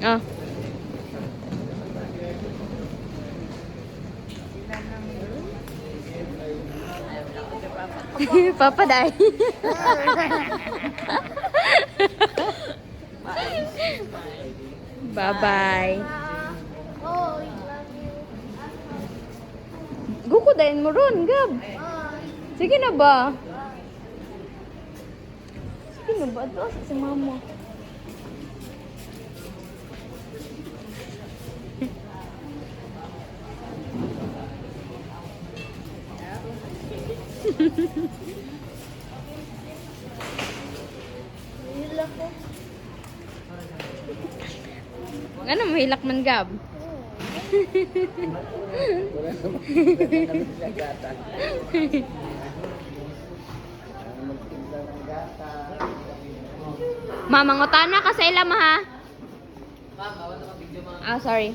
Ah. Papa Day. Bye-bye. Oh, I love you. Guko dahin mo ron, Gab. Sige na ba? Sige na ba? Ito si mama. Hilak ko. Ano, mahilak man, Gab? Mama, ngutana ka sa ilam, ha? Ah, sorry.